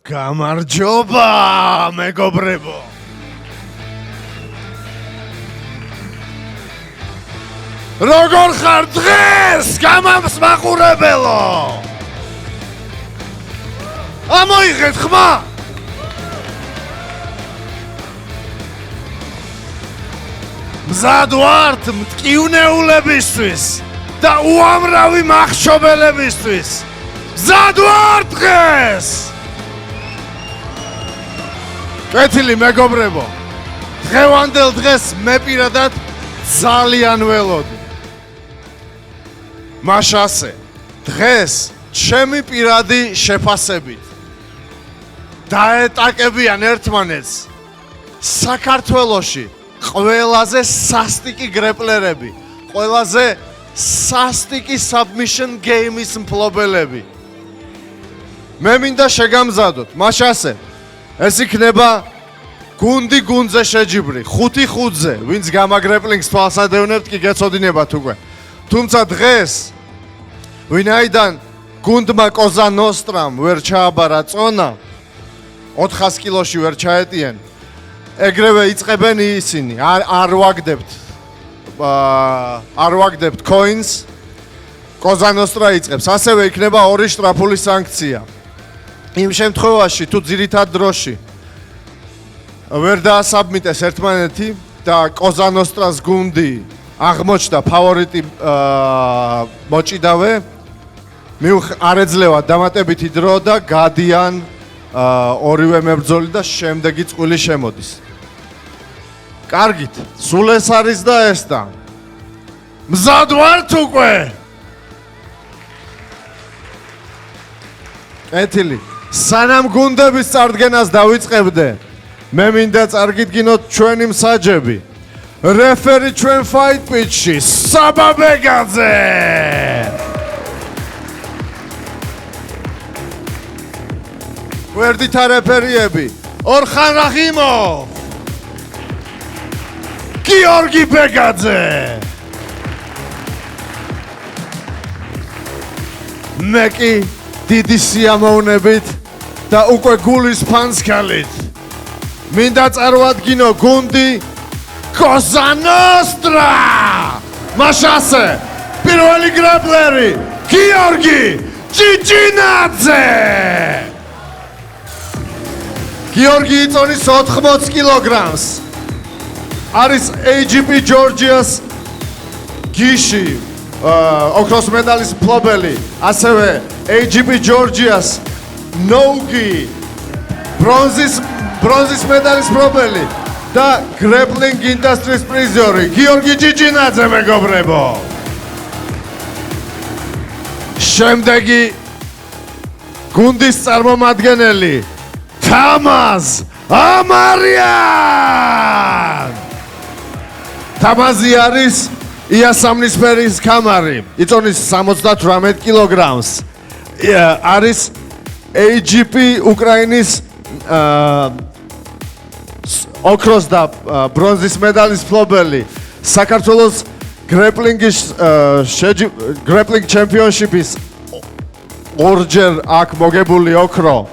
გამარჯობა, მეგობრებო. როგორ ხარ დღეს, გამამს მაყურებელო? ამოიღეთ ხმა. მზად ვართ მტკივნეულებისთვის და უამრავი მახშობელებისთვის. მზად ვართ დღეს. კეთილი მეგობრებო, დღევანდელ დღეს მე პირადად ძალიან ველოდი. მაშასე, დღეს ჩემი პირადი შეფასებით დაეტაკებიან ერთმანეთს საქართველოში ყველაზე სასტიკი გრეპლერები, ყველაზე სასტიკი submission game-ის მფლობელები. მე მინდა შეგამზადოთ, მაშასე ეს იქნება გუნდი გუნდზე შეჯიბრი, 5-5-ზე, ვინც გამაგრეპლინგს თვალსადევნებთ კი გეცოდინებათ უკვე. თუმცა დღეს ვინაიდან გუნდმა კოზა ნოსტრამ ვერ ჩააბარა წონა, 400 კილოში ვერ ჩაეტიენ, ეგრევე იწყებენ ისინი, არ ვაგდებთ coins, კოზა ნოსტრა იწყებს, ასევე იქნება 2 შტრაფული სანქცია. იმ შემთხვევაში თუ ძირითად დროში ვერ დაასაბმიტეს ერთმანეთი და კოზა ნოსტრას გუნდი აღმოჩნდა ფავორიტი მოჭიდავე, არ ეძლევა დამატებითი დრო და გადიან ორივე მებრძოლი და შემდეგი წყვილი შემოდის. კარგით, სულ ეს არის და ეს და მზად ვართ უკვე. კეთილი. სანამ გუნდების წარდგენას დავიწყებდე, მე მინდა წარგიდგინოთ ჩვენი მსაჯები. რეფერი ჩვენ fight pitch-ში საბა ბეგაძე. გვერდით რეფერიები ორხან რახიმოვ, გიორგი ბეგაძე. მე კი დიდი სიამოვნებით და უკვე გულის ფანსკალით მინდა წარვადგინო გუნდი კოზა ნოსტრა. მაშასე პირველი გრეპლერი გიორგი ჭიჭინაძე. გიორგი იწონის 80 კილოგრამს. არის AGP ჯორჯიას გიში, ოქროს მედალის მფლობელი, ასევე AGP ჯორჯიას ნოუგი ბრონზის მედალის მფლობელი და გრეპლინგ ინდუსტრიის პრიზიორი გიორგი ჭიჭინაძე მეგობრებო. შემდეგი გუნდის წარმომადგენელი თამაზ ამარიან. თამაზი არის იასამნისფერის კამარი, იწონის 78 კილოგრამს. არის AGP უკრაინის ოქროს და ბრონზის მედალის მფლობელი, საქართველოს გრეპლინგ ჩემპიონშიპის ორჯერ აქ მოგებული ოქრო.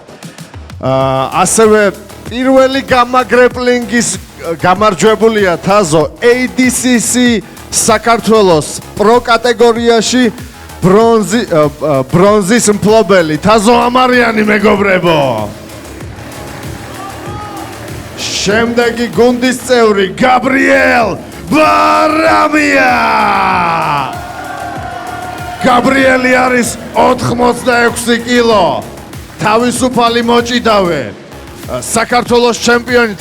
ასევე პირველი გამაგრეპლინგის გამარჯვებულია თაზო ADCC საქართველოს პრო კატეგორიაში ბრონზის მფლობელი თაზო ამარიანი მეგობრებო. შემდეგი გუნდის წევრი გაბრიელ ბარამია. გაბრიელი არის 86 კილო, თავისუფალი მოჭიდავე, საქართველოს ჩემპიონი,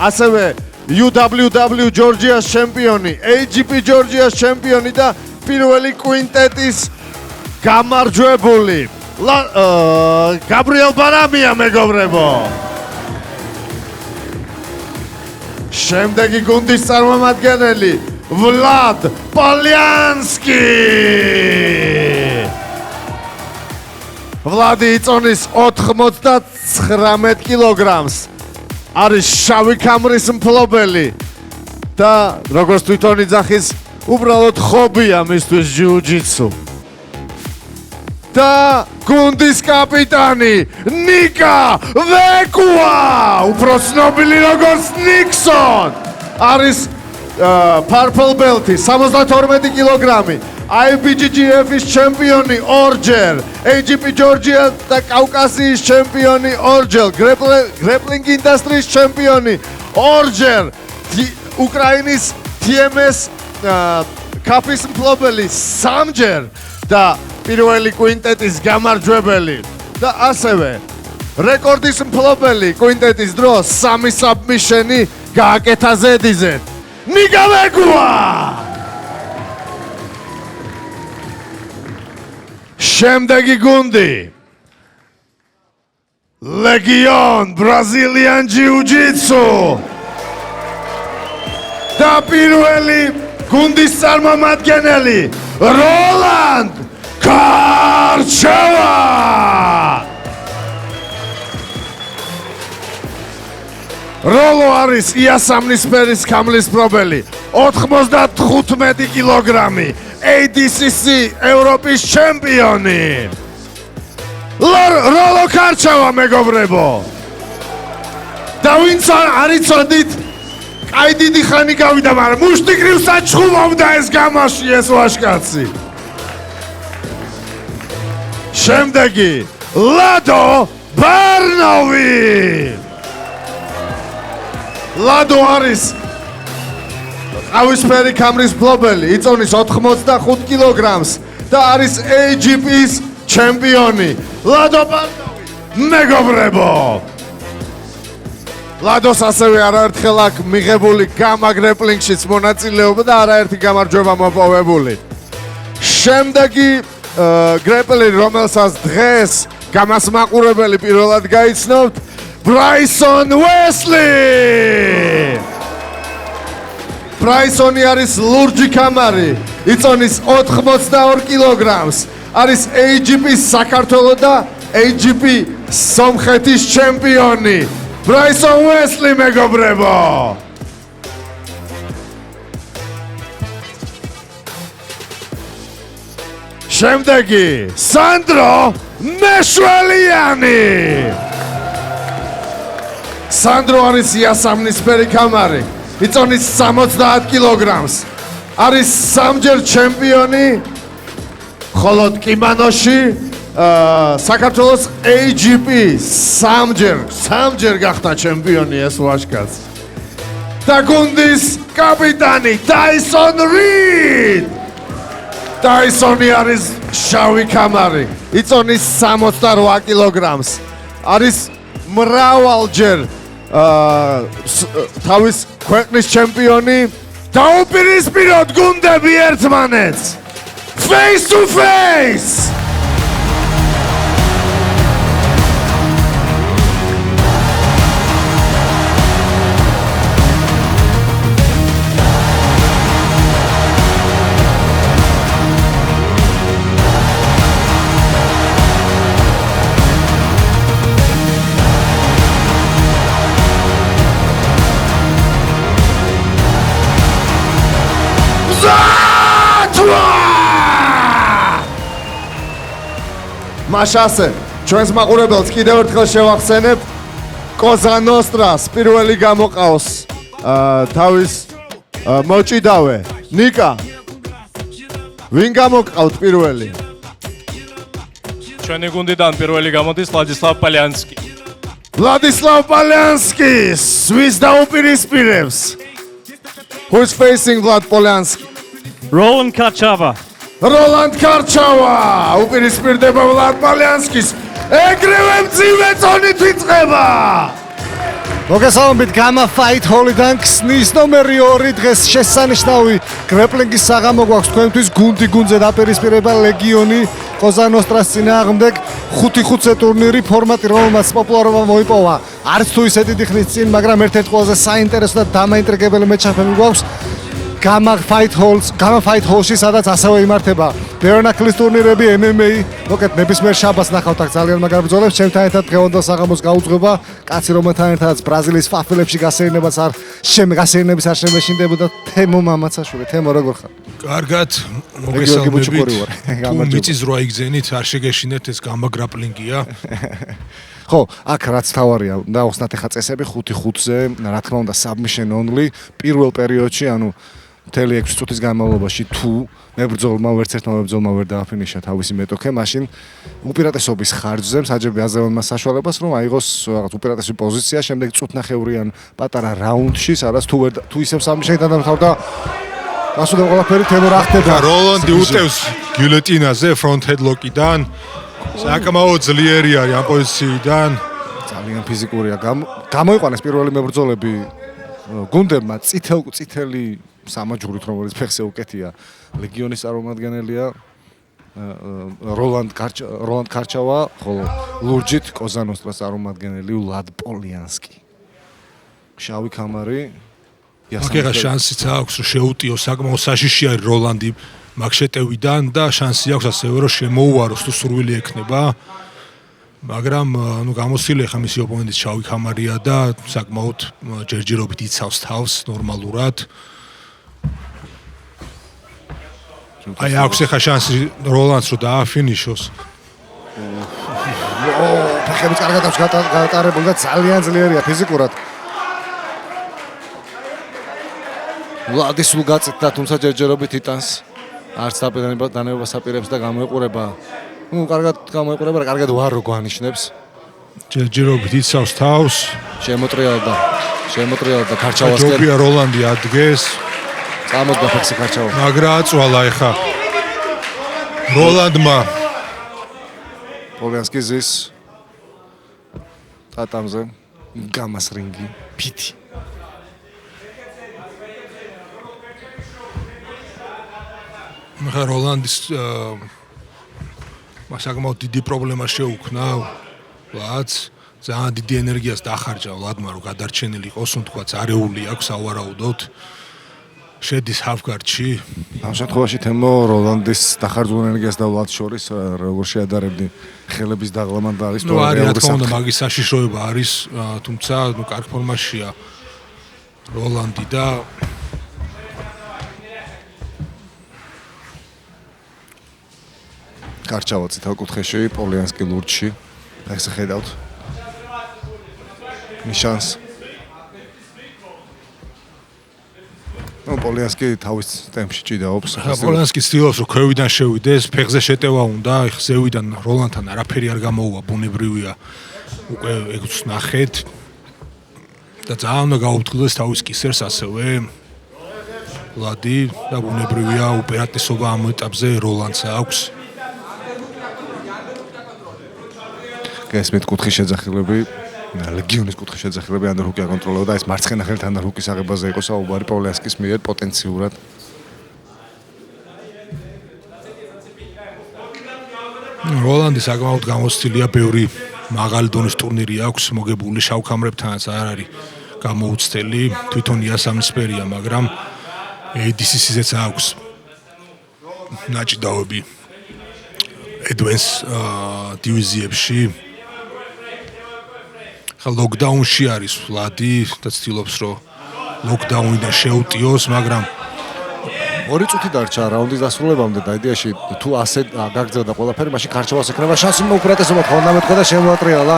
ასევე UWW ჯორჯიას ჩემპიონი, AGP ჯორჯიას ჩემპიონი და პირველი კვინტეტის გამარჯვებული გაბრიელ ბარამია მეგობრებო. შემდეგი გუნდის წარმომადგენელი ვლად პოლიანსკი. ვლადი იწონის 99 კილოგრამს, არის შავი ქამრის მფლობელი და როგორც თვითონ იძახის, უბრალოდ ხობია მისთვის ჯიუ-ჯიტსუ. და გუნდის კაპიტანი ნიკა ვეკუა, უფრო ცნობილი როგორც ნიქსონ, არის purple belt-ი 72 კილოგრამი, IBJJF-ის ჩემპიონი ორჯერ, AGP ჯორჯია და კავკასიის ჩემპიონი ორჯერ, grappling industry-ის ჩემპიონი ორჯერ, უკრაინის TMS კაფის მფლობელი სამჯერ და პირველი კვინტეტის გამარჯვებელი და ასევე რეკორდის მფლობელი კვინტეტის დროს 3 საბმიშენი გააკეთა ზედიზედ. ნიკა ვეკუა! შემდეგი გუნდი ლეგიონ ბრაზილიან ჯიუ-ჯიტსუ და პირველი გუნდის წარმომადგენელი როლანდ კარჩევა. როლო არის იასამნის ფერის ქამლის მფლობელი, 95 კილოგრამი, ADCC ევროპის ჩემპიონი. როლო კარჩევა მეგობრებო. და ვინც არ იცოდით, აი დიდი ხანი გავიდა, მაგრამ მუშტიკრივ საჩხუბობდა ეს გამაში ეს ვაშკაცი. შემდეგი ლადო ბარნოვი. ლადო არის ყავისფერი ქამრის მფლობელი, იწონის 85 კილოგრამს და არის AGP-ის ჩემპიონი. ლადო ბარნოვი, მეგობრებო. ლადოს ასევე არაერთხელ აქვს მიღებული გამა გრეპლინგშიც მონაწილეობა და არაერთი გამარჯვება მოპოვებული. შემდეგი გრეპლერი, რომელსაც დღეს გამას მაყურებელი პირველად გაიცნობთ, ბრაისონ უესლი. ბრაისონი არის ლურჯი ქამარი, იწონის 82 კილოგრამს, არის AGP-ის საქართველოს და AGP სომხეთის ჩემპიონი. ბრაისონ უესლი მეგობრებო. შემდეგი სანდრო მეშველიანი. სანდრო არის იასამნის ფერი ქამარი, იწონის 70 კილოგრამს, არის სამჯერ ჩემპიონი, ხოლო კიმანოში საქართველოს AGP სამჯერ გახდა ჩემპიონი ეს ვაშკაცი. და გუნდის კაპიტანი ტაისონ რიდ. ტაისონი არის შავი ქამარი, იწონის 68 კილოგრამს, არის მრავალჯერ თავის ქვეყნის ჩემპიონი. დაუპირისპიროთ გუნდები ერთმანეთს. Face to face. მაშასე ჩვენს მაყურებელს კიდევ ერთხელ შევახსენებ, კოზა ნოსტრას პირველი გამოყავს თავის მოჭიდავე ნიკა. ვინ გამოყავთ პირველი? ჩვენი გუნდიდან პირველი გამოდის ვლადისლავ პალიანსკი. ვლადისლავ პალიანსკი სვის დაუპირისპირებს. Who is facing Vlad Polyansky? Roland Karchava. როლანდ კარჩავა უპირისპირდება ვლად პალიანსკის. ეგრევე მძიმე წონით იწყება. მოგესალმებით გამა Fight Hall-დან ქსნის ნომერი 2 დღეს შესანიშნავი გრეპლინგის საღამო გვაქვს თქვენთვის. გუნდი გუნდზე დაპირისპირება ლეგიონი კოზა ნოსტრას წინააღმდეგ 5-5-ზე ტურნირი, ფორმატი რომელმაც პოპულარობა მოიპოვა არც თუ ისე დიდი ხნის წინ, მაგრამ ერთ-ერთი ყველაზე საინტერესო და დამაინტრიგებელი მეჩხერები გვაქვს. Gamma Fight Hall-ში, სადაც ასევე იმართება ბერნაკლის ტურნირები, MMA. მოკეთ ნებისმიერ შაბათს ნახავთ აქ ძალიან მაგარ ბრძოლებს. ჩემთან ერთად დღევანდელ საღამოს გაუძღვება კაცი, რომელთან ერთადაც ბრაზილიის ფაფილებში გასეირნებას არ შემეშინდებოდა თემო მამაცაშვილი. თემო, როგორ ხარ? კარგად, მოგესალმებით. თუ მიწის რვა იგზენით, არ შეგეშინეთ, ეს Gamma Grappling-ია. ხო, აქ რაც თავარია, დავხსნათ ახლა წესები 5-5-ზე, რა თქმა უნდა submission only. პირველ პერიოდში, ანუ მთელი 6 წუთის განმავლობაში თუ მებრძოლმა ვერც ერთმა მებრძოლმა ვერ დააფინიშა თავისი მეტოქე, მაშინ უპირატესობის ხარჯზე მსაჯები აზევანმა საშუალებას, რომ აიღოს რაღაც უპირატესი პოზიცია, შემდეგ წუთნახევრიან პატარა რაუნდში, სადაც თუ ისევ submission-ით დამთავრდა, გასულდა ყველაფერი თემო რა ხდება. როლანდი უტევს გილეტინაზე front headlock-იდან. საკმაოდ ძლიერი არის ამ პოზიციიდან. ძალიან ფიზიკურია. გამოიყვანეს პირველი მებრძოლები გუნდებმა წითელი სამაჯურით, რომელიც ფეხზე უკეთია, ლეგიონის წარმომადგენელია როლანდ კარჩავა, ხოლო ლურჯით კოზანოსტრას წარმომადგენელი ვლად პოლიანსკი. შავი კამარი. აკერა შანსიც აქვს რომ შეუტიოს, საკმაოდ საშიში არის როლანდი მაგ შეტევიდან და შანსი აქვს ასევე რომ შემოუაროს თუ სურვილი ექნება. მაგრამ ნუ გამოსილი ხა მისი ოპონენტის შავი კამარია და საკმაოდ ჯერჯერობით იცავს თავს ნორმალურად. აი აქვს ხა შანსი როლანდს რომ დააფინიშოს. ფეხები კარგად აქვს გატარებული და ძალიან ძლიერია ფიზიკურად. ვლადი სულ გაწეთდა, თუმცა ჯერჯერობით იტანს. არც დანებებას აპირებს და გამოიყურება. ნუ კარგად გამოიყურება, კარგად ვარო გვანიშნებს. ჯერჯერობით იცავს თავს. შემოტრიალდა ქარჩავასკენ. ჯობია როლანდი ადგეს. წამოსდა ფეხზე ქარჩავა. მაგრა აწვალა ეხა. როლანდმა პოლიანსკი ზის ტატამზე გამას რინგი ფიტი. ხა როლანდის საკმაოდ დიდი პრობლემა შეუქმნა ვლადს, ძალიან დიდი ენერგიას დახარჯა ვლადმა რომ გადარჩენილი იყოს, თქვა არეული აქვს ავარაუდოთ. შედის ჰაფგარდში. ამ შემთხვევაში თემო როლანდის დახარჯულ ენერგიას და ვლადს შორის როგორ შეადარებდი ხელების დაღლამან და არის ნუ არის რა თქმა უნდა მაგის საშიშროება არის, თუმცა ნუ კარგ ფორმაშია როლანდი და კარჩავა წითელ კუთხეში, პოლიანსკი ლურჯში. ეს ხედავთ. ნიშანს. ნუ პოლიანსკი თავის ტემპში ჭიდაობს. პოლიანსკი ცდილობს რომ ქვევიდან შევიდეს, ფეხზე შეტევა უნდა, ზევიდან როლანდთან არაფერი არ გამოუვა, ბუნებრივია. უკვე ეგს ნახეთ. და ძალიან უნდა გაუფრთხილდეს თავის კისერს ასევე. ვლადი და ბუნებრივია უპირატესობა ამ ეტაპზე როლანდს აქვს. გესმით კუთხის შეძახილები, ლეგიონის კუთხის შეძახილები ანდერჰუკი აკონტროლებდა და ეს მარცხენა ხელით ანდერჰუკის აღებაზე იყო საუბარი პოლიანსკის მიერ პოტენციურად. როლანდი საკმაოდ გამოცდილია, ბევრი მაღალი დონის ტურნირი აქვს, მოგებული შავკამრებთანაც არ არის გამოუცდელი, თვითონ იასამნისფერია, მაგრამ ADCC-ზეც აქვს ნაჭიდავები advanced დივიზიებში. ლოკდაუნში არის ვლადი და ცდილობს რომ ლოკდაუნიდან შეუტიოს, მაგრამ 2 წუთი დარჩა რაუნდის დასრულებამდე და იდეაში თუ ასე გაგრძელდა ყველაფერი, მაშინ ქარჩავას ექნება შანსი უპირატესობა თქონდა და შემოატრიალა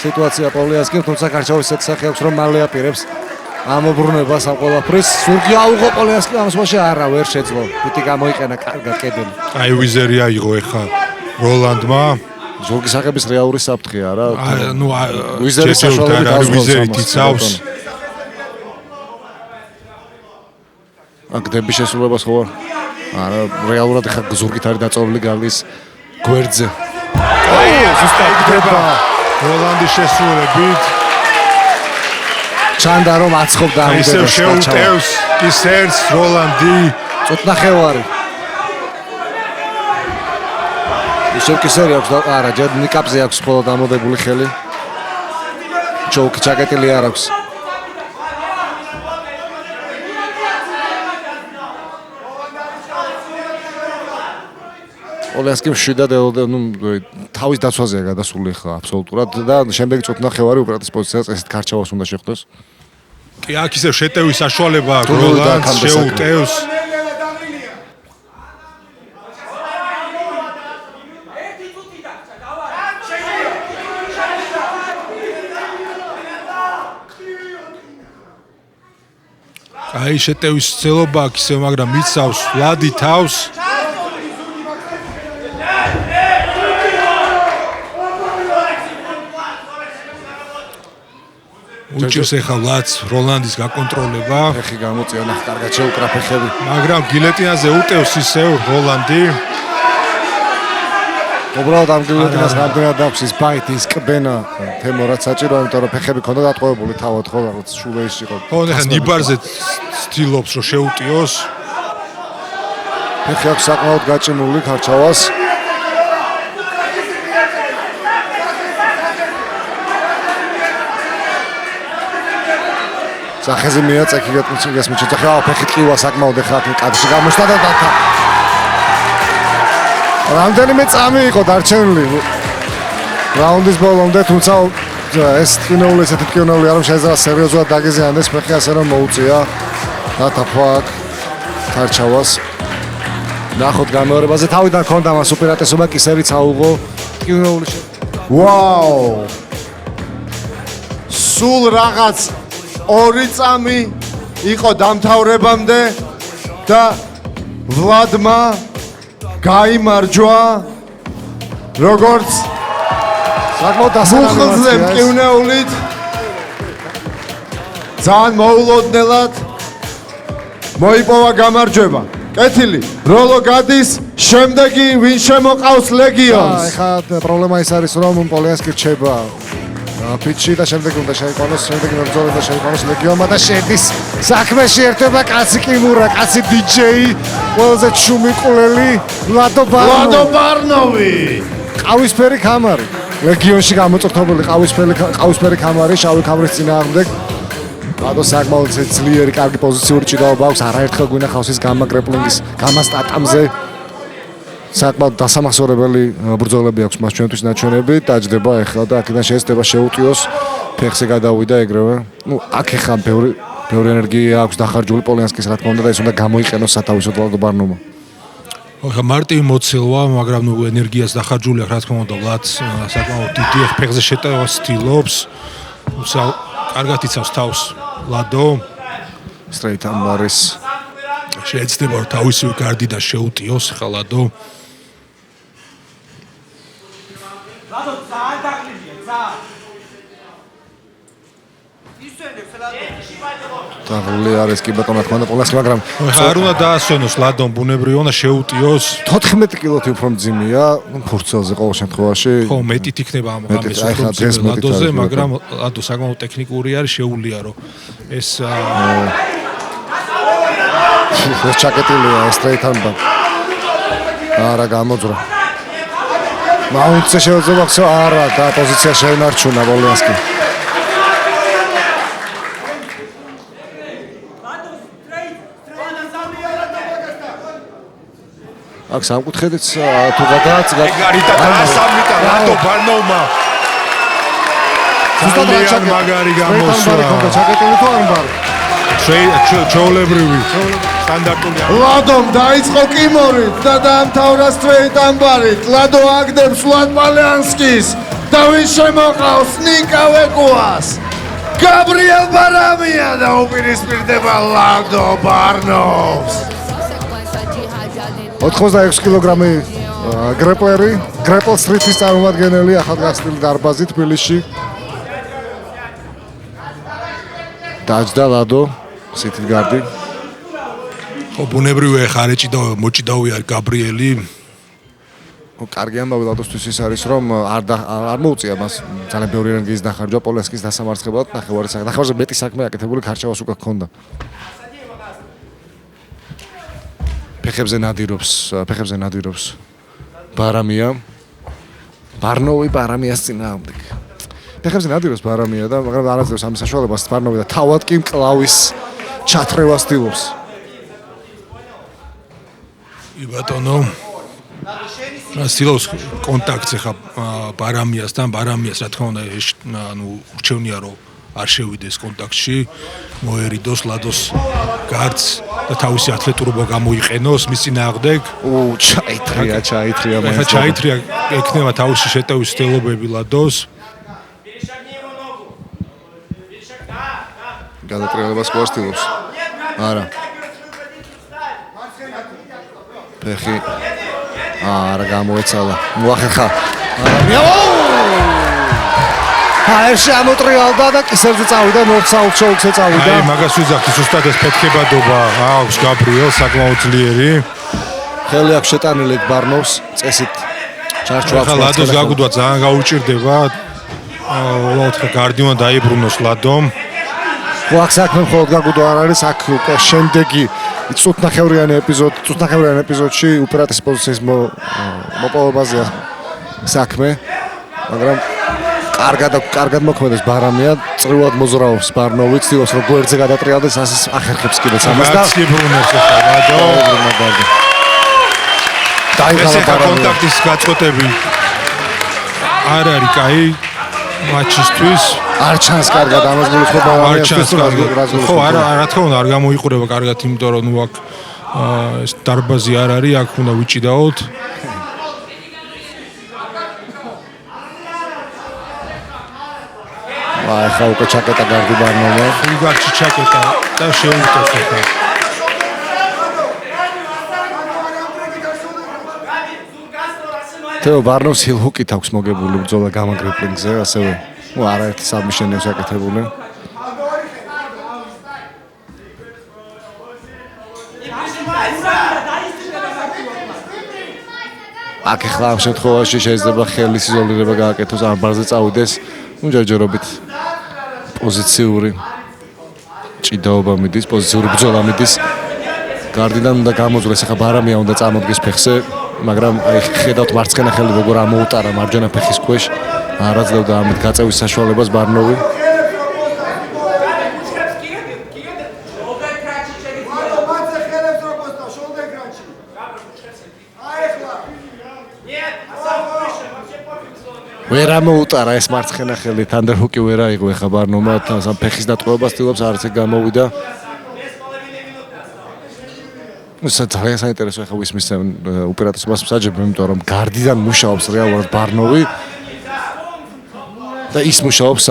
სიტუაცია პოლიანსკიმ, თუმცა ქარჩავის ეს სახე აქვს რომ მალე აპირებს ამობრუნებას ამ ყველაფრის. ზურგი აუღო პოლიანსკი ამ შემთხვევაში არა ვერ შეძლო. პიტი გამოიყენა კარგად კედელი. აი ვიზერი აიღო ეხა როლანდმა. ზურგის აღების რეალური საფრთხეა რა. ნუ ვიზერის საშუალებით არის ვიზერით იცავს. აკდების შესრულებას ხო არა რეალურად ხა ზურგით არის დაწოლილი გალის გვერდზე. ზუსტად იქნება როლანდის შესრულებით. ჩანდა რომ აცხობდა ამ ისევ შეუტევს კისერს როლანდი. წუთნახევარი. ისევ კისერი აქვს და არა, ჯერ ნიკაპზე აქვს მხოლოდ ამოდებული ხელი. ჩოუკი ჩაკეტილი არ აქვს. პოლიანსკი მშვიდად თავის დაცვაზეა გადასული ხა აბსოლუტურად და შემდეგი წუთნახევარი უპირატეს პოზიციაზე წესით ქარჩავას უნდა შეხვდეს. კი აქ ისევ შეტევის საშუალება აქვს როლანდს შეუტევს. აი შეტევის ცელობა აქ ისევ მაგრამ მიცავს ლადი თავს. უჭირს ახლა ლადს როლანდის გაკონტროლება. ფეხი გამოწია ნახ კარგად შეუკრა ფეხები. მაგრამ გილეტინაზე უტევს ისევ როლანდი. უბრალოდ ამ გილეტინას რამდენად აქვს ის ბაიტი, ის კბენა თემორად საჭირო, იმიტომ რომ ფეხები ქონდა დატყვევებული თავად ხო რაღაც შულეში იყო. ხო ახლა ნიბარზე ცდილობს რომ შეუტიოს. ფეხი აქვს საკმაოდ გაჭიმული ქარჩავას. სახეზე მიაწექი გეტყვით მიჩეთა ხა ფეხი ტყივა საკმაოდ ახლა კადრში გამოსდა და დათა. რამდენიმე წამი იყო დარჩენილი რაუნდის ბოლომდე, თუმცა ეს ტკივნეული ესეთი ტკივნეული არ შეიძლება სერიოზულად დაგეზიანდეს ფეხი ასე რომ მოუწია დათაფვა ქარჩავას. ნახოთ გამეორებაზე თავიდან ქონდა მას უპირატესობა კი სერიც აუღო ტკივნეული. ვაუ! სულ რაღაც 2 წამი იყო დამთავრებამდე და ვლადმა გაიმარჯვა როგორც საკმაოდ დასანამი მკივნეულით ძალიან მოულოდნელად მოიპოვა გამარჯვება. კეთილი, როლო გადის, შემდეგი ვინ შემოყავს ლეგიონს. ეხლა პრობლემა ის არის რომ პოლიანსკი რჩება ფიჩი და შემდეგ უნდა შეიყვანოს, შემდეგი მებრძოლი და შეიყვანოს ლეგიონმა და შედის საქმეში ერთობა კაცი კიმურა, კაცი დიჯეი, ყველაზე ჩუმი ყულელი ლადო ბარნოვი. ყავისფერი ქამარი. ლეგიონში გამოწორთებული ყავისფერი ქამარი, შავი ქამრის წინააღმდეგ. ლადო საკმაოდ ძლიერი, კარგი პოზიციური ჭიდაობა აქვს, არაერთხელ გვინახავს ის გამა კრეპლინგის გამას ტატამზე. საკმაოდ დასამახსოვრებელი ბრძოლები აქვს მას ჩვენთვის ნაჩვენები, დაჯდება ახლა და აქედან შეიძლება შეუტიოს ფეხზე გადავიდა ეგრევე. აქ ახლა ბევრი ენერგია აქვს დახარჯული პოლიანსკის რა თქმა უნდა და ეს უნდა გამოიყენოს სათავისოდ ლადო ბარნოვმა. ახლა მარტივი მოცილვა, მაგრამ ენერგიას დახარჯული აქვს რა თქმა უნდა ლადს საკმაოდ დიდი ფეხზე შეტევას ცდილობს. თუმცა კარგად იცავს თავს ლადო. Straight ამბარის შეიძლება რომ თავისივე გარდიდან შეუტიოს ახლა ლადო. დაღლილი არის კი ბატონო თქმა უნდა პოლიანსკი, მაგრამ არ უნდა დაასვენოს ლადომ ბუნებრივი უნდა შეუტიოს. 14 კილოთი უფრო მძიმეა ფურცელზე ყოველ შემთხვევაში. ხო, მეტით იქნება ამის ლადოზე, მაგრამ ლადო საკმაოდ ტექნიკური არის, შეუძლია რომ ეს ჩაკეტილია straight arm. არა გამოძრა. მაუნტზე შეუძლია ხო არა და პოზიცია შეინარჩუნა პოლიანსკი. აქ სამკუთხედიც თუ გადააწყვეტ ეგარიტა დასამიტა ლადო ბარნოვმა ძალიან მაგარი გამოსვლა ჩაკეტილი თუ ამბარ ჩაოლებრივი სტანდარტული ლადომ დაიწყო კიმორით და დაამთავრა straight ამბარით. ლადო აგდებს ვლად პოლიანსკის და ვინ შემოყავს ნიკა ვეკუას. გაბრიელ ბარამია და უპირისპირდება ლადო ბარნოვს. 86 კილოგრამი გრეპლერი, გრეპლ სტრიტის წარმომადგენელი ახალგაზრდილი დარბაზი თბილისში. დაჯდა ლადო სიტით გარდი. ხო ბუნებრივია ხა მოჭიდავი არის გაბრიელი. კარგი ამბავი ლადოსთვის ის არის რომ არ მოუწია მას ძალიან ბევრი ენერგიის დახარჯვა პოლიანსკის დასამარცხებლად ნახევარზე მეტი საქმე აკეთებული ქარჩავას უკვე ჰქონდა. ფეხებზე ნადირობს ბარამია. ბარნოვი ბარამიას წინააღმდეგ. ფეხებზე ნადირობს ბარამია და მაგრამ არ აძლევს ამის საშუალებას ბარნოვი და თავად კი მკლავის ჩათრევას ცდილობს. იბატონო ცდილობს კონტაქტს ახლა ბარამიასთან, ბარამიას რა თქმა უნდა ურჩევნია რომ არ შევიდეს კონტაქტში, მოერიდოს ლადოს გარც და თავისი ათლეტურობა გამოიყენოს მის წინააღმდეგ. ჩაითრია მაინც. ახლა ჩაითრია ექნება თავისი შეტევის ცდილობები ლადოს. გადატრიალებას გვასtildeობს. არა. ფეხი არა გამოეცალა. მოახერხა. აერში ამოტრიალდა და კისერზე წავიდა ნორცაუტ შოუზე წავიდა. აი მაგას ვიზახთ ზუსტად ეს ფეთქებადობა აქვს გაბრიელ საკმაოდ ძლიერი. ხელი აქვს შეტანილი ბარნოვს წესით ჩარჩოავს. ახლა ლადოს გაგუდვა ძალიან გაუჭირდება. უბრალოდ გარდიმა დაიბრუნოს ლადომ. აქ საქმე მხოლოდ გაგუდვა არ არის, აქ უკვე შემდეგი წუთნახევრიანი ეპიზოდში უპირატესი პოზიციის მოპოვებაზეა საქმე, მაგრამ კარგად მოქმედებს ბარამია, წრიულად მოძრაობს ბარნოვი, ცდილობს რომ გვერდზე გადატრიალდეს, ასე ახერხებს კიდეც ამას და აციბრუნებს ახლა ლადო. დაიღალა ბარამია. კონტაქტის გაწყვეტები არ არის კაი მატჩისთვის. არ ჩანს კარგად ამას გულისხმობ ბარამიას. ხო, რა თქმა უნდა არ გამოიყურება კარგად, იმიტომ რომ ნუ აქ ეს დარბაზი არ არის, აქ უნდა ვიჭიდაოთ. ახლა უკვე ჩაკეტა გარდი ბარნოვმა. უგარჩი ჩაკეტა და შეუტოს ახლა. თეო ბარნოვს ჰილჰუკით აქვს მოგებული ბრძოლა გამა გრიპლინგზე, ასევე არაერთი საბმიშენი აქვს აკეთებული. აქ ახლა ამ შემთხვევაში შეიძლება ხელის იზოლირება გააკეთოს, ამ ბარზე წავიდეს. ჯერჯერობით პოზიციური ჭიდაობა მიდის, პოზიციური ბრძოლა მიდის. გარდიდან უნდა გამოძვრეს, ახლა ბარამია უნდა წამოდგეს ფეხზე, მაგრამ აი ხედავთ მარცხენა ხელი როგორ ამოუტარა მარჯვენა ფეხის ქვეშ, არ აძლევდა ამით გაწევის საშუალებას ბარნოვი. ვერ ამოუტარა ეს მარცხენა ხელი, თანდერჰუკი ვერ აიღო ახლა ბარნოვმა, სამ ფეხის დატყვევას ცდილობს, არც ეგ გამოვიდა. ძალიან საინტერესო ახლა ვისმის უპირატესობას მსაჯებ, იმიტომ რომ გარდიდან მუშაობს რეალურად ბარნოვი და ის მუშაობს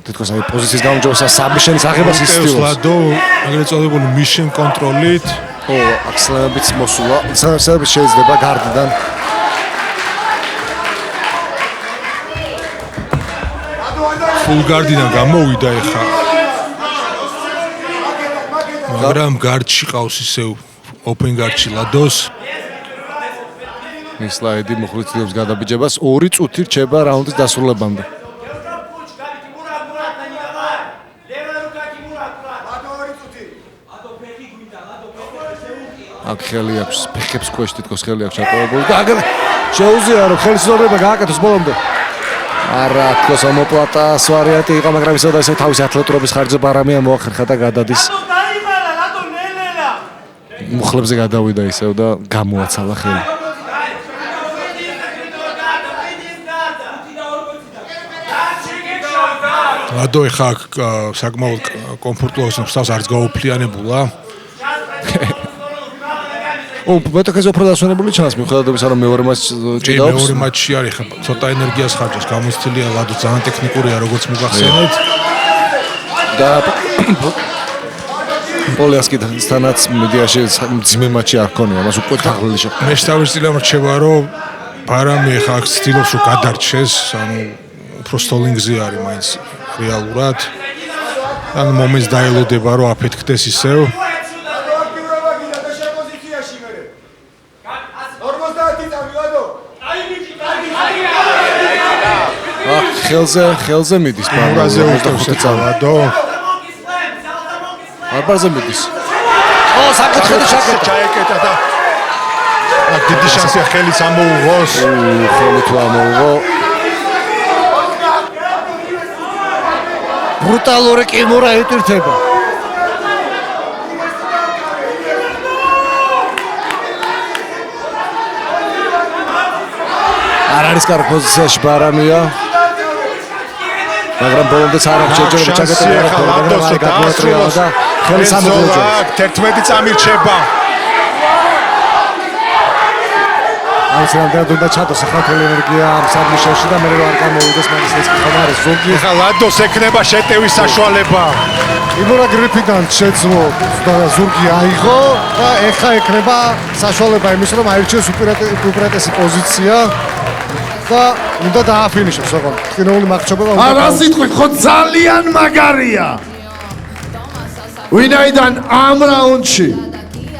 თითქოს აი პოზიციის გამარჯვებას საბიშენის აღებას ის ცდილობს. ლადო ეგრეთ წოდებული mission control-ით. ო, აქ მოსულა, შეიძლება გარდიდან. ფულ გარდიდან გამოვიდა ახლა. მაგრამ გარდში ყავს ისევ open guard-ში ლადოს. ის სლაიდი მოხლიცილებს გადაბიჯებას 2 წუთი რჩება რაუნდის დასრულებამდე. აქ ხელი აქვს, ფეხებს ქვეშ თითქოს ხელი აქვს ჩატოვებული და აგერ შეუძლია რომ ხელის იზოლირება გააკეთოს ბოლომდე. არა, თქოს ამოპლატა ვარიანტი იყო, მაგრამ ისევ და ისევ თავისი ათლეტურობის ხარჯზე ბარამია მოახერხა და გადადის. მუხლებზე გადავიდა ისევ და გამოაცალა ხელი. ლადო ეხა საკმაოდ კომფორტულად ხსავს, არც გაუფლიანებულა. მეტოქეზე უფრო დასვენებული ჩანს, მიუხედავად იმისა, რომ მეორე მატჩში ჭიდაობს. მეორე მატჩში არის ხა ცოტა ენერგიას ხარჯავს, გამოცდილია ლადო ძალიან ტექნიკურია, როგორც მოგახსენეთ. და პოლიასკიდანაც მედიაში ძიმე მატჩი არ ქონია, მას უკვე თაღლილი შეხვდა. მე შევწილებ რჩება, რომ ბარამი ხა აქ ცდილობს რომ გადარჩეს, ანუ უფრო სტოლინგზე არის მაინც რეალურად. ანუ მომენტს დაელოდება რომ აფეთქდეს ისევ. ხელზე მიდის ბარაზე უწევსა აბარზე მიდის. ო, საკითხი ჩაეკეტა და დიდი შანსია ხელის ამოუღოს. ხელი თუ ამოუღო. ბრუტალური კიმურა იტვირთება. არ არის კარგ პოზიციაში ბარამია. მაგრამ ბოლომდე არ აქვს შეჯერება ჩაკეტილი მაგრამ არ გაგუატრიალა და ხელი სამოგლოჯო. 11 წამი რჩება. ამის რამდენად უნდა ჩადოს ახლა თელი ენერგია ამ საგნიშნოში და მე არ გამოვიდეს მაგის ეს ხომ არის ზოგი. ეხლა ლადოს ექნება შეტევის საშუალება. იმურა გრიფიდან შეძლო და ზურგი აიღო და ეხა ექნება საშუალება იმის რომ აირჩიოს უპირატესი პოზიცია და უნდა დააფინიშოს ოღონდ ტკინეული მაყურებელი უნდა არა სიტყვით ხო ძალიან მაგარია ვინაიდან ამ რაუნდში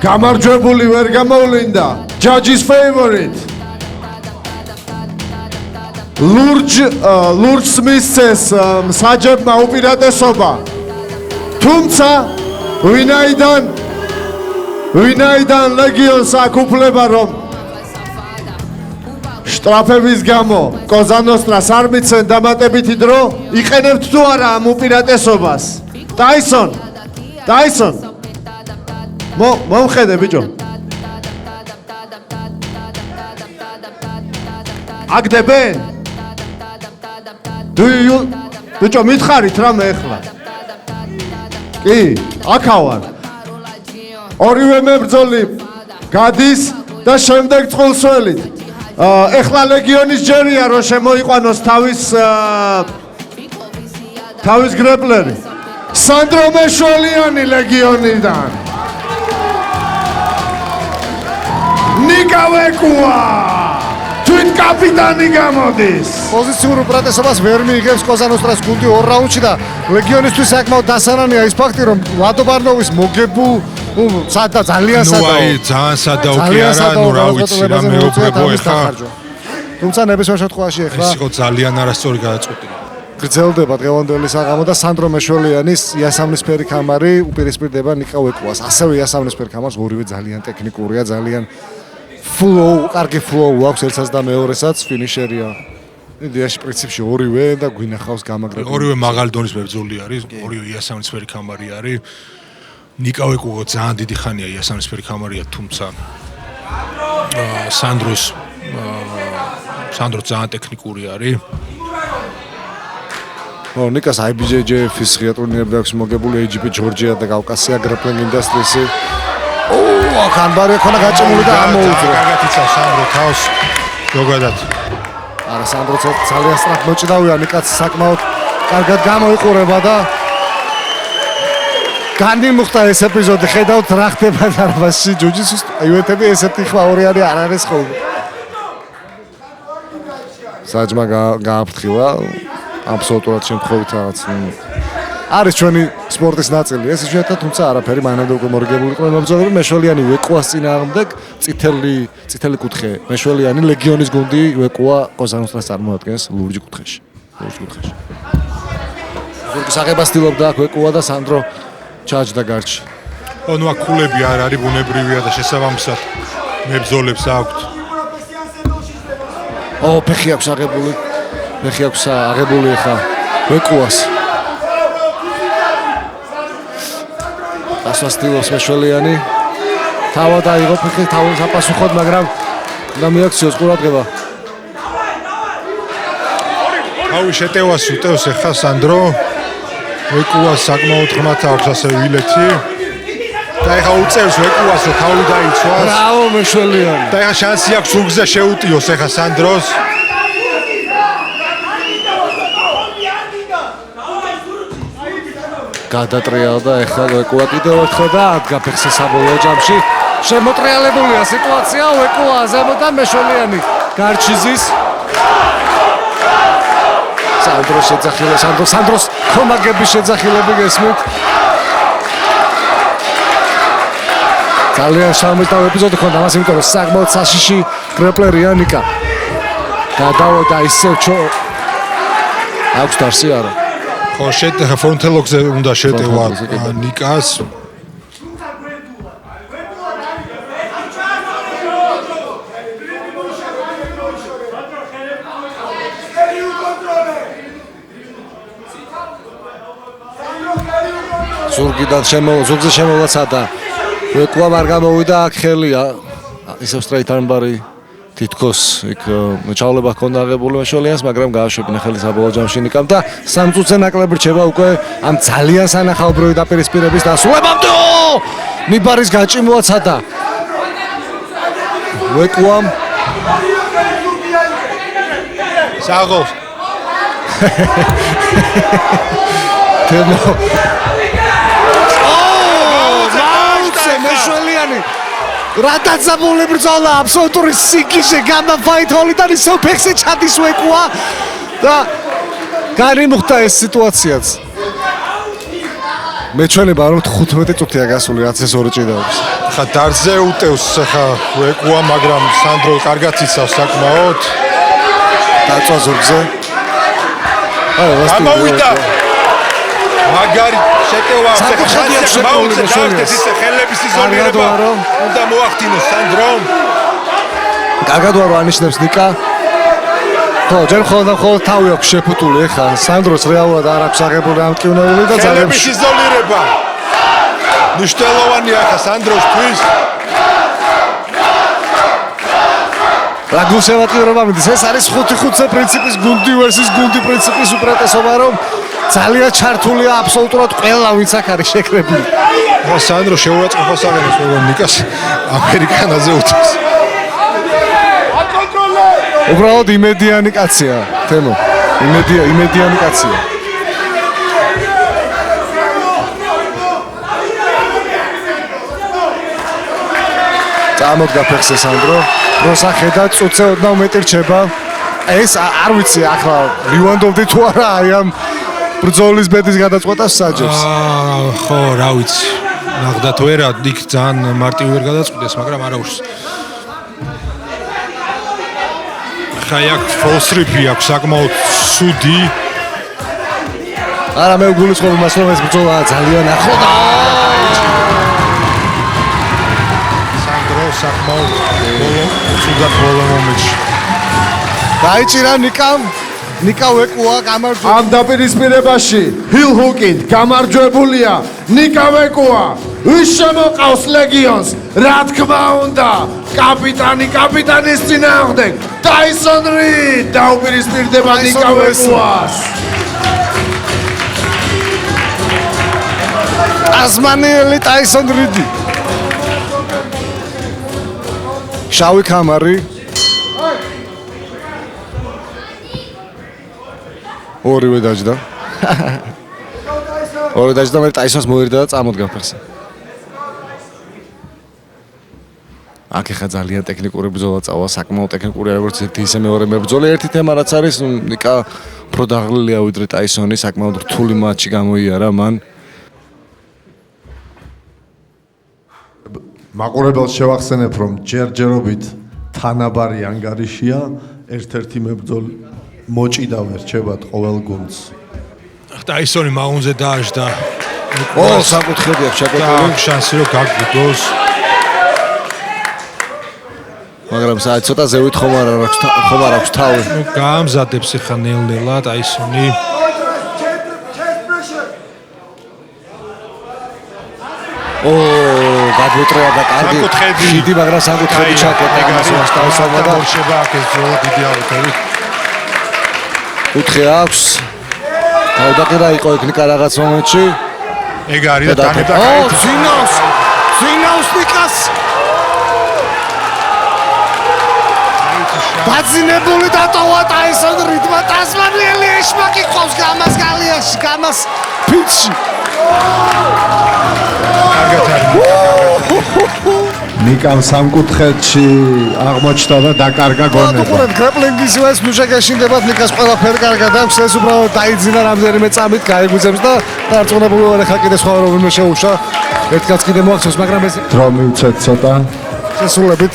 გამარჯვებული ვერ გამოვლინდა judges favorite ლურჯს მისცეს საჯებმა უპირატესობა თუმცა ვინაიდან ლეგიონს აქვს უფლება რომ შტრაფების გამო კოზანოსტრას არ მიცენ დამატებითი დრო იყენებთ თუ არა ამ უპირატესობას ტაისონ მომხედე ბიჭო აგდებენ ბიჭო მითხარით რამე ეხლა კი აქავარ ორივე მებრძოლი გადის და შემდეგ წყულსველით ეხლა ლეგიონის ჯერია რომ შემოიყვანოს თავის გრეპლერი სანდრო მეშველიანი ლეგიონიდან ნიკა ვეკუა თვით კაპიტანი გამოდის პოზიციურ უპირატესობას ვერ მიიღებს კოზანოსტრას გუნდი 2 რაუნდში და ლეგიონისთვის საკმაოდ დასანანია ის ფაქტი რომ ლადო ბარნოვის მოგებულ სადა ძალიან სადაო აი ძალიან სადაო კი არა ნუ რა ვიცი რა მეუბნებო ეხლა თუმცა ნებისმიერ შემთხვევაში ეხლა ის იყო ძალიან არასწორი გადაწყვეტილება გრძელდება დღევანდელი საღამო და სანდრო მეშველიანის იასამნისფერი კამარი უპირისპირდება ნიკა ვეკუას ასევე იასამნისფერი კამარს ორივე ძალიან ტექნიკურია ძალიან კარგი ფლოუ აქვს ერთსაც და მეორესაც ფინიშერია იდეაში პრინციპში ორივე და გვინახავს გამაგრებული ორივე მაღალი დონის მებრძოლი არის ორივე იასამნისფერი კამარი არის ნიკა ვეკუა ძალიან დიდი ხანია იასამნისფერი კამარია თუმცა სანდრო ძალიან ტექნიკური არის ნიკას IBJJF-ის ღია ტურნირები აქვს მოგებული AGP ჯორჯია და კავკასია გრაპლინგ ინდუსტრიისი ხანბარი ხონა გაჭიმული და არ მოუძრო. კარგად იცავს სანდრო თავს. ზოგადად. არა სანდრო ძალიან სწრაფ მოჭიდავია ნიკაც საკმაოდ კარგად გამოიყურება და განიმუხტა ეს ეპიზოდი ხედავთ რა ხდება დარბაზში ჯუჯის იუეთები ესეთი ხვაური არ არის ხოლმე. საჯმა გააფრთხილა აბსოლუტურად შემთხვევით რაღაც არის ჩვენი სპორტის ნაწილი ეს შეიძლება თუმცა არაფერი მანამდე უკვე მორგებული იყო მებრძოლები მეშველიანი ვეკუას წინააღმდეგ წითელი კუთხე მეშველიანი ლეგიონის გუნდი ვეკუა კოზანოსტრას წარმოადგენს ლურჯ კუთხეში ზურგის აღებას ცდილობდა აქ ვეკუა და სანდრო ჩაჯდა გარჩი ნუ აქ ქულები არ არის ბუნებრივია და შესაბამისად მებრძოლებს აქვთ ფეხი აქვს აღებული ხა ვეკუას ასასტილოს მეშველიანი თავად აიღო ფეხი თავის საპასუხოდ მაგრამ და მიაქციოს ყურადღება თავი შეტევას უტევს ახლა სანდრო ვეკუას საკმაოდ ღრმად აქვს ასე ვილეთი და ახლა უწევს ვეკუას რომ თავი დაიცვას ბრავო მეშველიანი და ახლა შანსი აქვს ზურგზე შეუტიოს ახლა სანდროს გადატრიალდა და ეხლა ვეკუა კიდევ ერთხელ და ადგა ფეხზე საბოლოო ჯამში შემოტრიალებულია სიტუაცია ვეკუა ზემოდან მეშველიანი გარჩიზის სანდროს კომაგების შეძახილები გესმით ძალიან სამეწავ ეპიზოდი ხონდა მას იმიტომ რომ საკმაოდ საშიში გრეპლერია ნიკა გადავოდა ისევ აქვს დარსი არა ხო ფრონტელოგზე უნდა შეტევა ნიკას ზურგზე შემოვაცა და ვეკუა არ გამოვიდა აქ ხელია ისევ სტრეით არმბარი თითქოს იქ ჩავლება ჰქონდა აღებული მაშველიანს, მაგრამ გააშვებინა ხელი საბოლოო ჯამში ნიკამ და 3 წუთზე ნაკლები რჩება უკვე ამ ძალიან სანახაობრივი დაპირისპირების დასრულებამდე. ნიბარის გაჭი მოაცადა. ვეკუამ საღოს თემო მეშველიანი რა დაძაბული ბრძოლა აბსოლუტური სიკიჟე გამა ფაით ჰოლიდან ისევ ფეხზე ჩადის ვეკუა და განიმუხტა ეს სიტუაციაც მე ჩვენება რომ 15 წუთია გასული რაც ეს ორი ჭიდაობს ხა დარზე უტევს ხა ვეკუა მაგრამ სანდრო კარგად იცავს საკმაოდ დაწვა ზურგზე გამოვიდა მაგარი შეტევა ხალხის ხელების იზოლირება უნდა მოახდინოს სანდრომ კარგად ვარო ანიშნებს ნიკა ხო ჯერ ხოლმე თავი აქვს შეფუტული ეხა სანდროს რეალურად არ აქვს აღებული ამტკივნეული და ძალიან ხელების იზოლირება მნიშვნელოვანია ხა სანდროსთვის რა გულშემატკივრობა მიდის ეს არის 5-5-ზე პრინციპის გუნდი versus გუნდი პრინციპის უპრატესობა რომ ძალიან ჩართულია აბსოლუტურად ყველა ვინც აქ არის შეკრებილი სანდრო შეურაცხყოფას აღენებს როგორ ნიკას ამერიკანაზე უთავს უბრალოდ იმედიანი კაცია თემო იმედიანი კაცია წამოდგა ფეხზე სანდრო როსახედა წუთზე ოდნავ მეტი რჩება ეს არ ვიცი ახლა ლივანდოვდი თუ არა აი ამ ბრძოლის ბედის გადაწყვეტას საჯებს ხო რა ვიცი ნახდათ ვერა იქ ძალიან მარტივი ვერ გადაწყვეტეს მაგრამ არა უშს ხა აქ ფოლსტრიპი აქვს საკმაოდ სუდი არა მე გულისხმობ იმას რომ ეს ბრძოლა ძალიან ახლო სანდრო საკმაოდ სუდად ბოლო მომენტში დაიჭირა ნიკა ვეკუა გამარჯვებული ამ დაპირისპირებაში ჰილ ჰუკით გამარჯვებულია ნიკა ვეკუა ის შემოყავს ლეგიონს რა თქმა უნდა კაპიტანის წინააღმდეგ ტაისონ რიდ დაუპირისპირდება ნიკა ვეკუას აზმანელი ტაისონ რიდი შავი კამარი ორივე დაჯდა მე ტაისონს მოერდა და წამოდგა ფეხზე აქ ხა ძალიან ტექნიკური ბრძოლა წავა საკმაოდ ტექნიკური როგორც ერთი ისე მეორე მებრძოლი ერთი თემა რაც არის ნიკა უფრო დაღლილია ვიდრე ტაისონი საკმაოდ რთული მატჩი გამოიარა მან მაყურებელს შევახსენებ რომ ჯერჯერობით თანაბარი ანგარიშია ერთ-ერთი მებრძოლი მოჭიდავ ერჩებათ ყოველ გუნდს. ტაისონი მაუნზე დააშდა. საკუთხედი აქვს ჩაკეტილი. აქვს შანსი რომ გაგვიდოს. მაგრამ საერთოდ ცოტა ზევით ხომ არ აქვს თავი. გაამზადებს ხა ნელ-ნელა ტაისონი. გადმოტრეა და კარგი. დიდი მაგრამ საკუთხედი ჩაკეტა ამას თავსამა და შება აქ ეს ბრძოლა დიდი აუქებით. კუთხე აქვს. თავდაყირა იყო ეკნიკა რაღაც მომენტში. ეგ არის და დანებდა კაი. ზინავს ნიკას. ბაძინებული დატოვა ტაისონ რიდმა ტასმანიელი ეშმაკი ყავს გამას გალიაში, გამას ფიჩში. ნიკამ სამკუთხედში აღმოჩნდა და დაკარგა გონება. უყურეთ გრაპლინგის ვეს ნუშაგაშინდებათ ნიკას ყველაფერი კარგად აქვს ეს უბრალოდ დაიძინა რამდენიმე წამით გაიგუძებს და დარწმუნებული ვარ ახლა კიდე სხვა რომელიმე შეუშა ერთგაც კიდე მოახსოვს მაგრამ ეს დრო მივცეთ ცოტა შესრულებით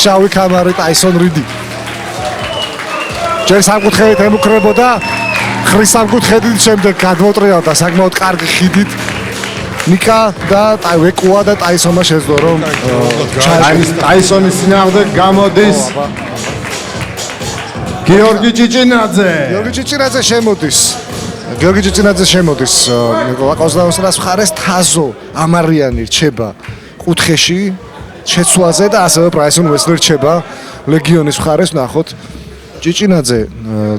შავი კამარი ტაისონ რიდი ჯერ სამკუთხედით ემუქრებოდა ხრის სამკუთხედით შემდეგ გადმოტრიალ და საკმაოდ კარგი ხიდით ნიკა და ვეკუა და ტაისონმა შეძლო რომ ტაისონის წინააღმდეგ გამოდის გიორგი ჭიჭინაძე შემოდის ნიკოლა კოზლაუსას მხარეს თაზო ამარიანი რჩება კუთხეში შეცვლაზე და ასევე პრაისონ უესლი რჩება ლეგიონის მხარეს ნახოთ. ჭიჭინაძე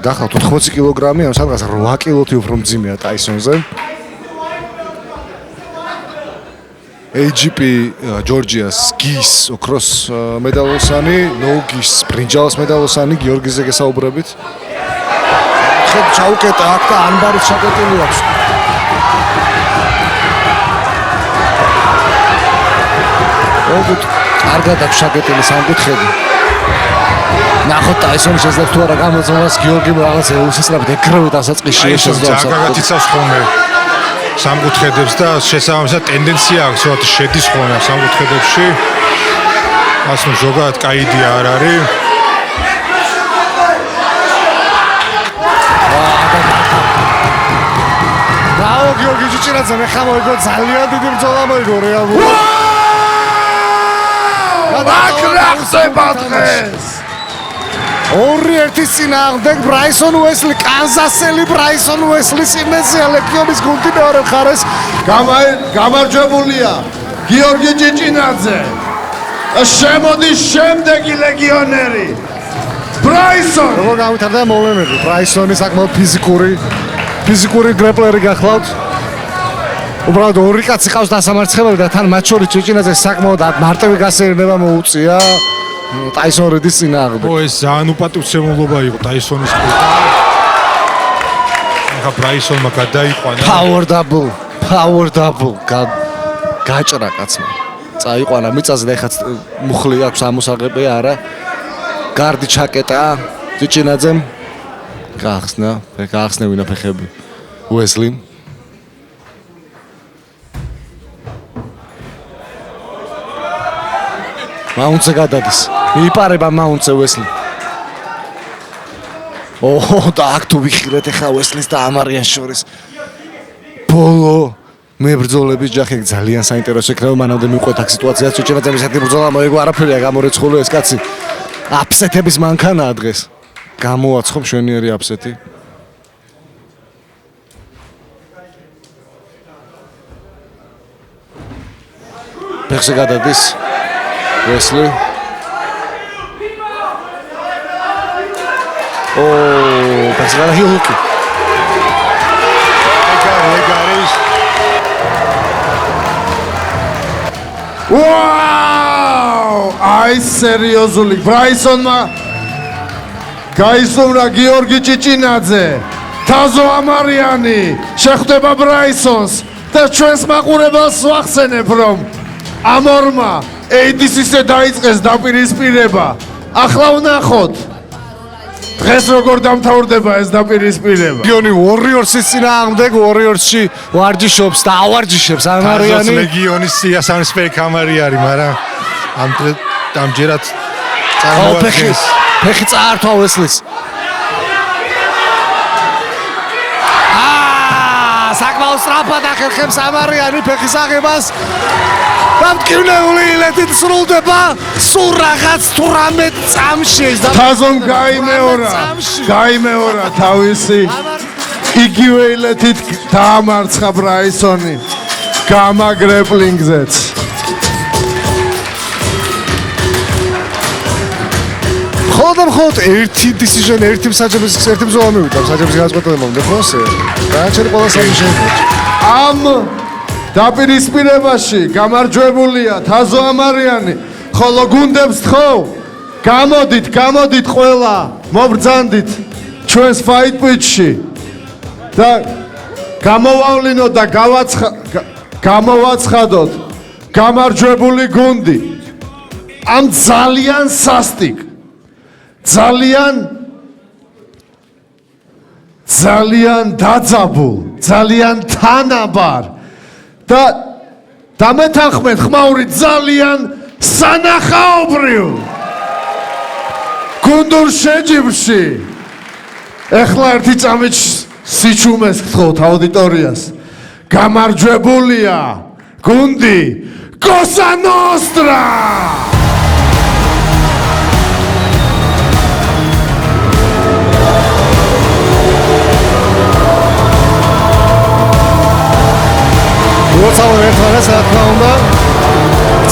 გახალთ 80 კილოგრამი, ამ სადღაც 8 კილოთი უფრო მძიმეა ტაისონზე. AGP ჯორჯიას გის ოქროს მედალოსანი, ნოუგის ბრინჯაოს მედალოსანი გიორგიზე გესაუბრებით. ხედ ჩაუკეტა აქ და ანბარიც ჩაკეტილი აქვს. ოღონდ კარგად აქვს ჩაკეტილი სამკუთხედი. ნახოთ ტაისონი შეძლებს თუ არა გამოწმებას გიორგიმ რაღაც უსისრაფად ეკრევით ასაწყისში შეძლებს. კარგად იცავს ხოლმე სამკუთხედებს და შესაბამისად ტენდენცია აქვს, რომ შედის ხოლმე სამკუთხედებში. ასე ზოგადად კაი იდეა არ არის. რაო გიორგი ჭიჭინაძე მე ხამოიგო ძალიან დიდი ბრძოლა მოიგო რეალურად. რა ხდება დღეს? 2-1 წინააღმდეგ ბრაისონ უესლი, კანზასელი ბრაისონ უესლის იმედია ლეგიონის გუნდი მეორე მხარეს. გამარჯვებულია გიორგი ჭიჭინაძე. შემოდის შემდეგი ლეგიონერი ბრაისონ. როგორ გავითარდა მოვლენები? ბრაისონი საკმაოდ ფიზიკური გრეპლერი გახლავთ. უბრალოდ ორი კაცი ყავს დასამარცხებელი და თან მათ შორის ჭიჭინაძე საკმაოდ მარტივი გასეირნება მოუწია ტაისონ რიდის წინააღმდეგ. ეს ძალიან უპატივცემულობა იყო ტაისონის მხრიდან. ახლა ბრაისონმა გადაიყვანა. Power double. გაჭრა კაცმა. წაიყვანა მიწაზე და ეხაც მუხლი აქვს ამოსაღებე არა. გარდი ჩაკეტა ჭიჭინაძემ. გაახსნევინა ფეხები უესლიმ. მაუნტზე გადადის. იპარება მაუნტზე უესლი. და აქ თუ ვიხილეთ ახლა უესლის და ამარიანს შორის. ბოლო მებრძოლების ჯახი ძალიან საინტერესო იქნება, მანამდე მიყვეთ აქ სიტუაციას ჭიჭინაძემ ისეთი ბრძოლა მოიგო, არაფერია გამორიცხული ეს კაცი. აფსეთების მანქანაა დღეს. გამოაცხო მშვენიერი აფსეთი. ფეხზე გადადის უესლი. ფეხზე გადაჰილუკი. ეგარის ვაუ! აი სერიოზული ბრაისონმა გაიზომრა გიორგი ჭიჭინაძე. თაზო ამარიანი შეხვდება ბრაისონს და ჩვენს მაყურებელს ვახსენებ, რომ ამ ორმა ADC-ზე დაიწყეს დაპირისპირება. ახლა ვნახოთ დღეს როგორ დამთავრდება ეს დაპირისპირება. ლეგიონი Warriors-ის წინააღმდეგ Warriors-ში ვარჯიშობს და ავარჯიშებს ამარიანი. ლეგიონის სიასამისფერი კამარი არის, მაგრამ ამჯერად წარმოადგენს ფეხი წაართვა უესლის. საკმაოდ სწრაფად ახერხებს ამარიანი ფეხის აღებას. დამტკივნეული ილეთით სრულდება სულ რაღაც 18 წამში. თაზომ გაიმეორა თავისი იგივე ილეთით დაამარცხა ბრაისონი გამა გრეპლინგზეც. მხოლოდ ერთი decision, ერთი ბრძოლა მივიდა საჯების განწყობამდე ხოსე. განაჩენი ყველა სამი შეიმოჩ. ამ დაპირისპირებაში გამარჯვებულია თაზო ამარიანი, ხოლო გუნდებს თხოვ, გამოდით ყველა, მობრძანდით ჩვენს fight pitch-ში და გამოვავლინოთ და გამოვაცხადოთ გამარჯვებული გუნდი. ამ ძალიან სასტიკ, ძალიან დაძაბულ, ძალიან თანაბარ და დამეთანხმეთ ხმაური ძალიან სანახაობრივ გუნდურ შეჯიბრში. ეხლა ერთი წამით სიჩუმეს გთხოვთ აუდიტორიას. გამარჯვებულია გუნდი Cosa Nostra! როცა ერთმანეთს რა თქმა უნდა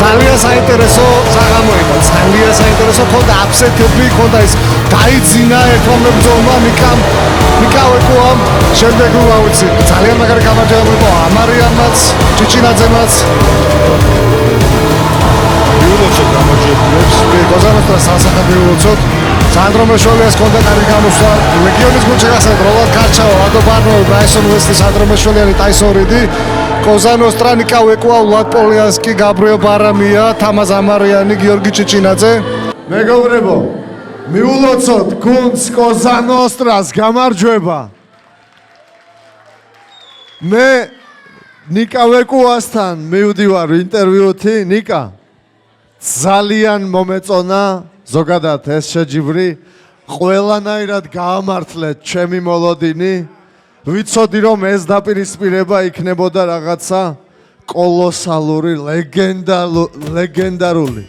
ძალიან საინტერესო საღამო იყო. ძალიან საინტერესო ხონდა აფსეთები, ხონდა ის დაიძინა ერთმა მებრძოლმა მიკავეკუამ. შემდეგ რა ვიცი, ძალიან მაგარი გამარჯვება იყო ამარიანმაც, ჭიჭინაძემაც. მიულოცოთ გამარჯვებულებს. გოზანოსტრას სასახელოებად სანდრო მეშველიას ჰქონდა კარგი გამოსვლა. ლეგიონის გუნდში გასცემთ როლანდ კარჩავა, ლადო ბარნოვი, ბრაისონ უესტი, სანდრო მეშველიანი, ტაისონ რიდი. კოზანოსტრა, ნიკავეკუა, ვლად პოლიანსკი, გაბრიელ ბარამია, თამაზ ამარიანი, გიორგი ჭიჭინაძე. მეგობრებო, მიულოცოთ გუნდს კოზანოსტრას გამარჯვება. მე ნიკავეკუასთან მივდივარ ინტერვიუთი. ნიკა, ძალიან მომეწონა ზოგადად ეს შეჯიბრი. ყველანაირად გაამართლეთ ჩემი მოლოდინი. ვიცოდი რომ ეს დაპირისპირება იქნებოდა რაღაცა კოლოსალური, ლეგენდარული.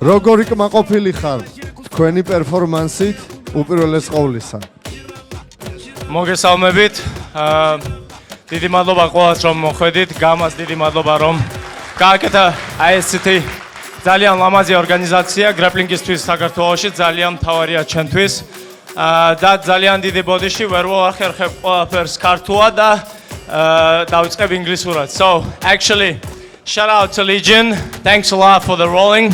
როგორი კმაყოფილი ხარ თქვენი პერფორმანსით უპირველეს ყოვლისა? მოგესალმებით. დიდი მადლობა ყველას რომ მოხვედით. გამას დიდი მადლობა რომ გააკეთა ASCT ძალიან ლამაზი ორგანიზაცია გრაპლინგისთვის საქართველოში, ძალიან მთავარია ჩემთვის. და ძალიან დიდი ბოდიში ვერ ვახერხებ ყველაფერს ქართულად და დავიწყებ ინგლისურად. So, actually, shout out to Legion. Thanks a lot for the rolling.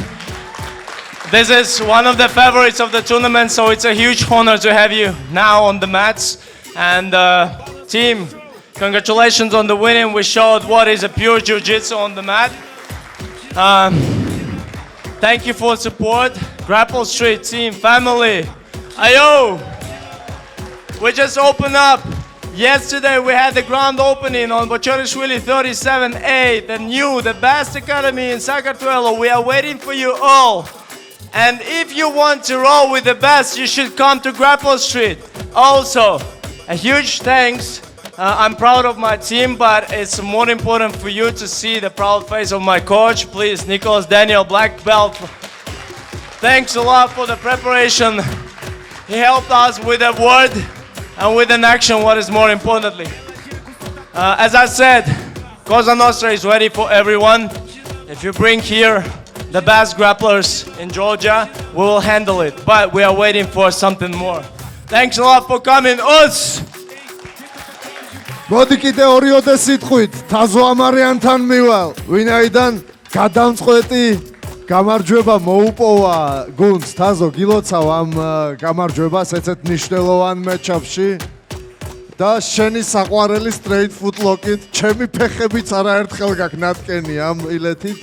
This is one of the favorites of the tournament, so it's a huge honor to have you now on the mats. And team, congratulations on the winning. We showed what is a pure jiu-jitsu on the mat. Thank you for support. Grapple Street team, family. Ayo! We just opened up. Yesterday we had the grand opening on Bochorishvili 37A, the best academy in Sakartvelo. We are waiting for you all. And if you want to roll with the best, you should come to Grapple Street. Also, a huge thanks. I'm proud of my team, but it's more important for you to see the proud face of my coach. Please, Nicholas Daniel, black belt. Thanks a lot for the preparation. He helped us with a word and with an action, what is more importantly. As I said, Cosa Nostra is ready for everyone. If you bring here the best grapplers in Georgia, we will handle it. But we are waiting for something more. Thanks a lot for coming. Us! მოდი კიდე 2 სიტყვით თაზო ამარიანთან მივალ, ვინაიდან გადამწყვეტი გამარჯვება მოუპოვა გუნდს. თაზო, გილოცავ ამ გამარჯვებას ეცეთ მნიშვნელოვან მეჩაპში და შენი საყვარელი straight foot lock-ით ჩემი ფეხებიც არაერთხელ გაქვს ნატკენი ამ ილეთით.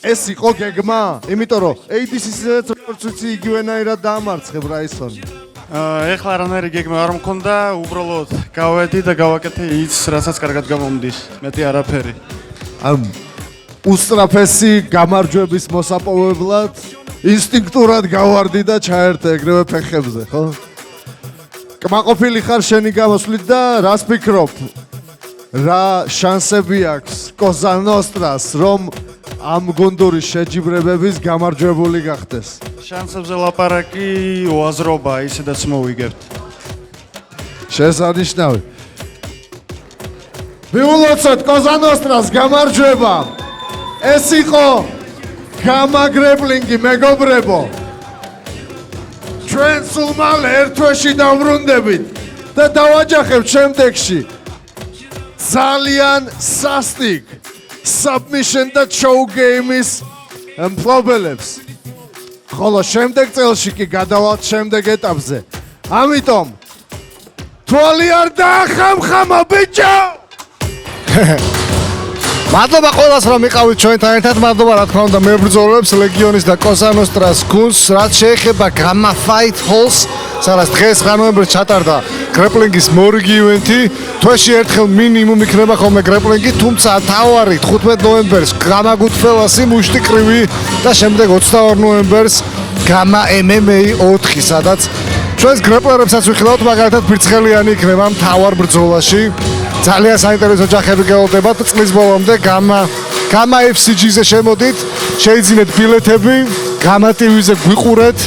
ეს იყო გეგმა, იმიტომ რომ ADCC-საც როგორც ვიცი იგივენაირად დაამარცხე ბრაისონი. ეხლა არანაირი გეგმა არ მქონდა, უბრალოდ გავედი და გავაკეთე ის, რასაც კარგად გამომდის. მეტი არაფერი. უსწრაფესი გამარჯვების მოსაპოვებლად ინსტინქტურად გავარდი და ჩაერთე ეგრევე ფეხებზე, ხო? კმაყოფილი ხარ შენი გამოსვლით და რას ფიქრობ? რა შანსები აქვს Cosa Nostrას, რომ ამ გუნდურის შეჯიბრებების გამარჯვებული გახდეს? შანსებზე ლაპარაკი უაზრობა, ისედაც მოვიგებთ. შესანიშნავი. მიულოცოთ Cosa Nostrას გამარჯვება. ეს იყო გამა გრეპლინგი, მეგობრებო. ჩვენ სულ მალე ერთ თვეში დავბრუნდებით და დავაჯახებთ შემდეგში ძალიან სასტიკ submission და show game-ის მფლობელებს. ხოლო შემდეგ წელში კი გადავალთ შემდეგ ეტაპზე. ამიტომ თვალი არ დაახამხამა, ბიჭო! მადლობა ყველას რომ იყავით ჩვენთან ერთად. მადლობა რა თქმა უნდა მებრძოლებს ლეგიონის და Cosa Nostrას გუნდს, რაც შეეხება Gamma Fight Halls, სადაც დღეს ნოემბერში ჩატარდა გრეპლინგის მორიგი ივენთი. თვეში ერთხელ მინიმუმ იქნება ხოლმე გრეპლინგი, თუმცა თავარი 15 ნოემბერს Gamma Goodfellas-ი მუშტი კრივი და შემდეგ 22 ნოემბერს Gamma MMA 4, სადაც ჩვენს გრეპლერებსაც ვიხილავთ, მაგალითად ფირცხელიანი იქნება მთავარ ბრძოლაში. ძალიან საინტერესო ჯახები გეოლდება წლის ბოლომდე. Gamma FCG-ზე შემოდით, შეიძინეთ ბილეთები, Gamma TV-ზე გვიყურეთ,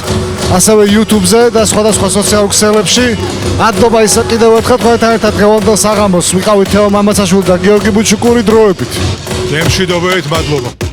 ასევე YouTube-ზე და სხვადასხვა სოციალურ ქსელებში. მადლობა ისე კიდევ ერთხელ თქვენთან ერთად დღევანდელ საღამოს ვიყავით თეო მამაცაშვილი და გიორგი ბუჩუკური დროებით. გემშვიდობებით, მადლობა.